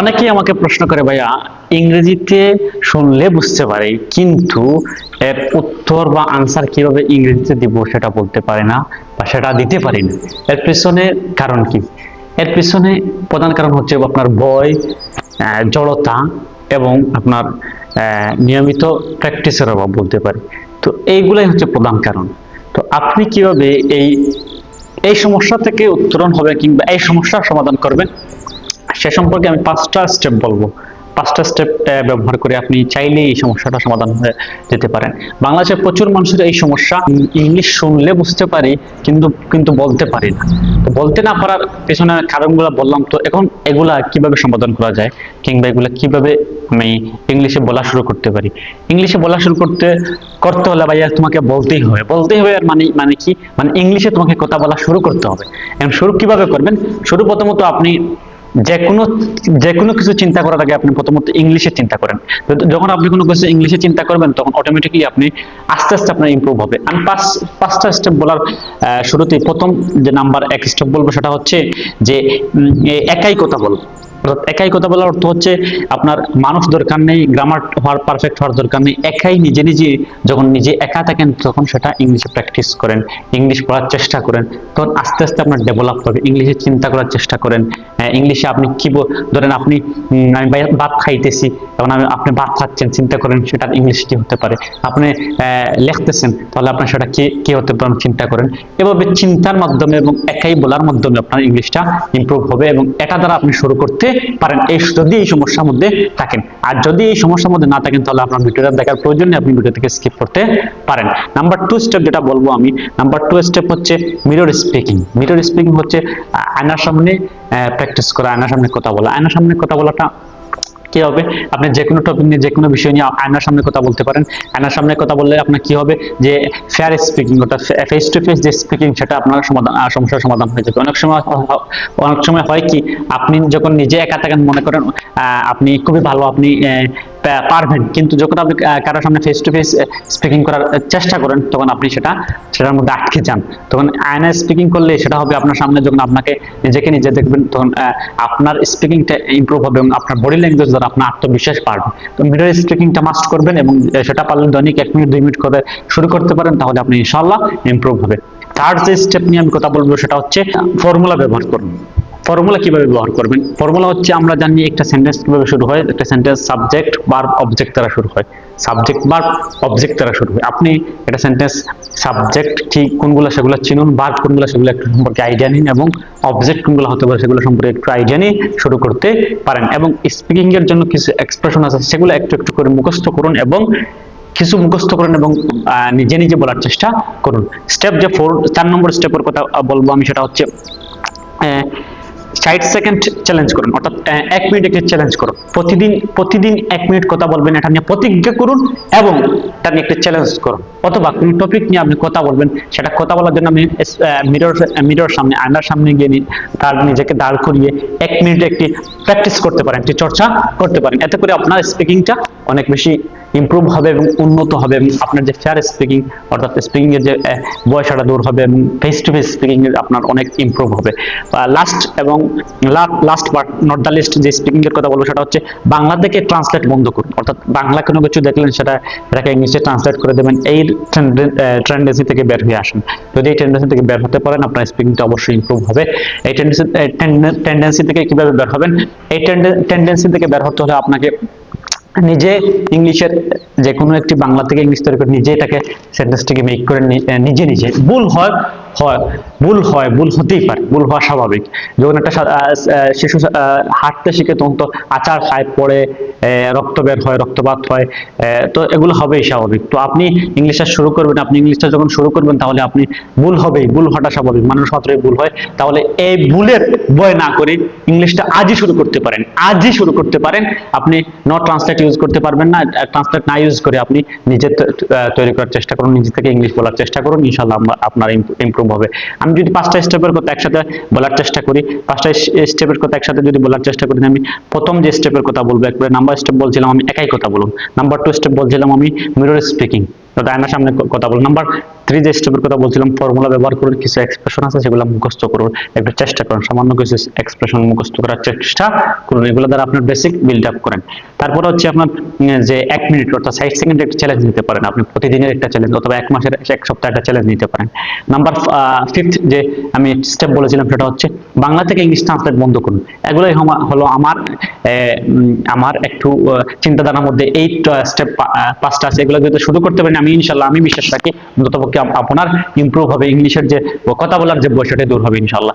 অনেকেই আমাকে প্রশ্ন করে, ভাইয়া ইংরেজিতে শুনলে বুঝতে পারি কিন্তু এর উত্তর বা আনসার কিভাবে ইংরেজিতে দিব সেটা বলতে পারে না বা সেটা দিতে পারি না। এর পিছনে কারণ কি? এর পিছনে প্রধান কারণ হচ্ছে আপনার ভয়, জড়তা এবং আপনার নিয়মিত প্র্যাকটিসের অভাব বলতে পারি। তো এইগুলাই হচ্ছে প্রধান কারণ। তো আপনি কিভাবে এই এই সমস্যা থেকে উত্তরণ হবে কিংবা এই সমস্যার সমাধান করবেন সে সম্পর্কে আমি 5টা স্টেপ বলবো। 5টা স্টেপ ব্যবহার করে আপনি চাইলে এই সমস্যাটা সমাধান হয়ে যেতে পারেন। বাংলাদেশের প্রচুর মানুষের এই সমস্যা, ইংলিশ শুনলে বুঝতে পারি কিন্তু কিন্তু বলতে পারি না। তো বলতে না পারার পেছনে কারণগুলো বললাম, তো এখন এগুলা কিভাবে সমাধান করা যায় কিংবা এগুলা কিভাবে আমি ইংলিশে বলা শুরু করতে পারি। ইংলিশে বলা শুরু করতে করতে হলে ভাইয়া তোমাকে বলতেই হবে। আর মানে কি, মানে ইংলিশে তোমাকে কথা বলা শুরু করতে হবে। এখন শুরু কিভাবে করবেন? শুরু প্রথমত আপনি যে কোনো কিছু চিন্তা করার আগে আপনি প্রথমত ইংলিশে চিন্তা করেন। যখন আপনি কোনো কিছু ইংলিশে চিন্তা করবেন তখন অটোমেটিকলি আপনি আস্তে আস্তে আপনার ইমপ্রুভ হবে। আমি পাঁচটা স্টেপ বলার শুরুতেই প্রথম যে নাম্বার 1 স্টেপ বলবো সেটা হচ্ছে যে একাই কথা বল। একাই কথা বলার অর্থ হচ্ছে আপনার মানুষ দরকার নেই, গ্রামার হওয়ার পারফেক্ট হওয়ার দরকার নেই। একাই নিজে যখন নিজে একা থাকেন তখন সেটা ইংলিশে প্র্যাকটিস করেন, ইংলিশ পড়ার চেষ্টা করেন। তখন আস্তে আস্তে আপনার ডেভেলপ হবে। ইংলিশে চিন্তা করার চেষ্টা করেন। ইংলিশে আপনি কি ধরেন আপনি আমি ভাত খাইতেছি, তখন আপনি ভাত খাচ্ছেন, চিন্তা করেন সেটা ইংলিশ কি হতে পারে। আপনি লিখতেছেন, তাহলে আপনার সেটা কি হতে পারে চিন্তা করেন। এভাবে চিন্তার মাধ্যমে এবং একাই বলার মাধ্যমে আপনার ইংলিশটা ইমপ্রুভ হবে এবং এটা দ্বারা আপনি শুরু করতে পারেন যদি এই সমস্যার মধ্যে থাকেন। আর যদি এই সমস্যার মধ্যে না থাকেন তাহলে আপনার ভিডিওটা দেখার প্রয়োজন নেই, আপনি ভিডিও থেকে স্কিপ করতে পারেন। নাম্বার 2 স্টেপ যেটা বলবো আমি, নাম্বার 2 স্টেপ হচ্ছে মিরর স্পিকিং। মিরর স্পিকিং হচ্ছে আয়নার সামনে প্র্যাকটিস করা, আয়নার সামনে কথা বলা। আয়নার সামনে কথা বলাটা কি হবে? আপনি যে কোনো টপিক নিয়ে যে কোনো বিষয় নিয়ে আয়নার সামনে কথা বলতে পারেন। আয়নার সামনে কথা বললে আপনার কি হবে যে ফেয়ার স্পিকিং, অর্থাৎ ফেস টু ফেস যে স্পিকিং সেটা আপনার সমস্যার সমাধান হয়ে যাবে। অনেক সময় হয় কি, আপনি যখন নিজে একা থাকেন মনে করেন আপনি খুবই ভালো, আপনি পারবেন, কিন্তু যখন আপনি কারোর সামনে ফেস টু ফেস স্পিকিং করার চেষ্টা করেন তখন আপনি সেটার মধ্যে আটকে যান। তখন আয়নায় স্পিকিং করলে সেটা হবে আপনার সামনে যখন আপনাকে নিজে দেখবেন তখন আপনার স্পিকিংটা ইমপ্রুভ হবে এবং আপনার বডি ল্যাঙ্গুয়েজ দ্বারা আপনার আত্মবিশ্বাস বাড়বে। তো মিরর স্পিকিংটা মাস্ট করবেন এবং সেটা পারলে দৈনিক 1 মিনিট 2 মিনিট করে শুরু করতে পারেন, তাহলে আপনি ইনশাআল্লাহ ইমপ্রুভ হবে। থার্ড যে স্টেপ নিয়ে আমি কথা বলবো সেটা হচ্ছে ফর্মুলা ব্যবহার করুন। ফর্মুলা কিভাবে ব্যবহার করবেন? ফর্মুলা হচ্ছে আমরা জানি একটা সেন্টেন্স কিভাবে শুরু হয়। একটা সেন্টেন্স সাবজেক্ট ভার্ব অবজেক্ট দ্বারা শুরু হয়। সাবজেক্ট ভার্ব অবজেক্ট দ্বারা শুরু হয়। আপনি একটা সেন্টেন্স সাবজেক্ট কি কোনগুলো সেগুলো চিনুন, ভার্ব কোনগুলো সেগুলো একটু সম্পর্কে আইডিয়া নিন এবং অবজেক্ট কোনগুলো হতে পারে সেগুলো সম্পর্কে একটু আইডিয়া নিয়ে শুরু করতে পারেন। এবং স্পিকিং এর জন্য কিছু এক্সপ্রেশন আছে সেগুলো একটু করে মুখস্থ করুন এবং নিজে বলার চেষ্টা করুন। স্টেপ যে 4 নম্বর স্টেপের কথা বলবো আমি, সেটা হচ্ছে 60 সেকেন্ড চ্যালেঞ্জ করুন, অর্থাৎ 1 মিনিট একটা চ্যালেঞ্জ করুন। প্রতিদিন 1 মিনিট কথা বলবেন, এটা নিয়ে প্রতিজ্ঞা করুন এবং এটা নিয়ে একটা চ্যালেঞ্জ করুন। অথবা কোন টপিক নিয়ে আপনি কথা বলবেন, সেটা কথা বলার জন্য আপনি মিরর সামনে, আয়নার সামনে গিয়ে নিজেকে দাঁড় করিয়ে 1 মিনিট একটি প্র্যাকটিস করতে পারেন, একটি চর্চা করতে পারেন। এতে করে আপনার স্পিকিংটা অনেক বেশি ইমপ্রুভ হবে এবং উন্নত হবে এবং আপনার যে ফেয়ার স্পিকিং, অর্থাৎ স্পিকিং এর যে বয়সটা দূর হবে এবং ফেস টু ফেস স্পিকিং এর আপনার অনেক ইমপ্রুভ হবে। Last but not the least যে স্পিকিং এর কথা বলবো সেটা হচ্ছে বাংলা থেকে ট্রান্সলেট বন্ধ করুন। অর্থাৎ বাংলা কোনো কিছু দেখলেন সেটাকে ইংলিশে ট্রান্সলেট করে দেবেন। এই টেন্ডেন্সি থেকে বের হয়ে আসেন। যদি এই টেন্ডেন্সি থেকে বের হতে পারেন আপনার স্পিকিংটা অবশ্যই ইমপ্রুভ হবে। এই টেন্ডেন্সি থেকে কিভাবে বের হবেন? এই টেন্ডেন্সি থেকে বের হতে হলে আপনাকে নিজে ইংলিশের যে কোনো একটি বাংলা থেকে ইংলিশ তৈরি করে নিজে এটাকে সেন্টেন্সটিকে মেক করে নিজে ভুল হতেই পারে, ভুল হওয়া স্বাভাবিক। যখন একটা শিশু হাঁটতে শিখে তখন তো আচার খায়, পরে রক্ত বের হয়, রক্তপাত হয়, তো এগুলো হবেই স্বাভাবিক। তো আপনি ইংলিশটা শুরু করবেন, আপনি ইংলিশটা যখন শুরু করবেন তাহলে আপনি ভুল হওয়াটা স্বাভাবিক, মানুষ মাত্রই ভুল হয়। তাহলে এই ভুলের ভয় না করে ইংলিশটা আজই শুরু করতে পারেন। আপনি নট ট্রান্সলেট ইউজ করতে পারবেন না, ট্রান্সলেট না ইউজ করে আপনি নিজে তৈরি করার চেষ্টা করুন, নিজে থেকে ইংলিশ বলার চেষ্টা করুন, ইনশাআল্লাহ আপনার ইমপ্রুভ হবে। আমি যদি 5টা স্টেপের কথা একসাথে বলার চেষ্টা করি, 5টা স্টেপের কথা একসাথে যদি বলার চেষ্টা করি, আমি প্রথম যে স্টেপের কথা বলবো, একবারে নাম্বার স্টেপ বলছিলাম আমি একাই কথা বলুন। নাম্বার 2 স্টেপ বলছিলাম আমি মিরর স্পিকিং। তো আয়নার সামনে কথা বলুন। নাম্বার 3 যে স্টেপের কথা বলছিলাম, ফর্মুলা ব্যবহার করুন, কিছু এক্সপ্রেশন আছে সেগুলো মুখস্থ করুন, একটু চেষ্টা করুন, সামান্য কিছু এক্সপ্রেশন মুখস্থ করার চেষ্টা করুন, এগুলো দ্বারা আপনার বেসিক বিল্ড আপ করেন। তারপরে হচ্ছে আপনার যে 1 মিনিট অর্থাৎ 60 সেকেন্ড একটা চ্যালেঞ্জ নিতে পারেন আপনি, প্রতিদিনের একটা চ্যালেঞ্জ অথবা 1 মাসের 1 সপ্তাহে একটা চ্যালেঞ্জ নিতে পারেন। নাম্বার 5 যে আমি স্টেপ বলেছিলাম সেটা হচ্ছে বাংলা থেকে ইংলিশ ট্রান্সলেট বন্ধ করুন। এগুলোই হলো আমার একটু চিন্তাধারার মধ্যে এই স্টেপ 5টা আছে, এগুলো যদি শুরু করতে পারেন আমি ইনশাল্লাহ, আমি বিশ্বাস রাখি অন্ততপক্ষে আপনার ইমপ্রুভ হবে, ইংলিশের যে কথা বলার যে বয়সটা দূর হবে ইনশাল্লাহ।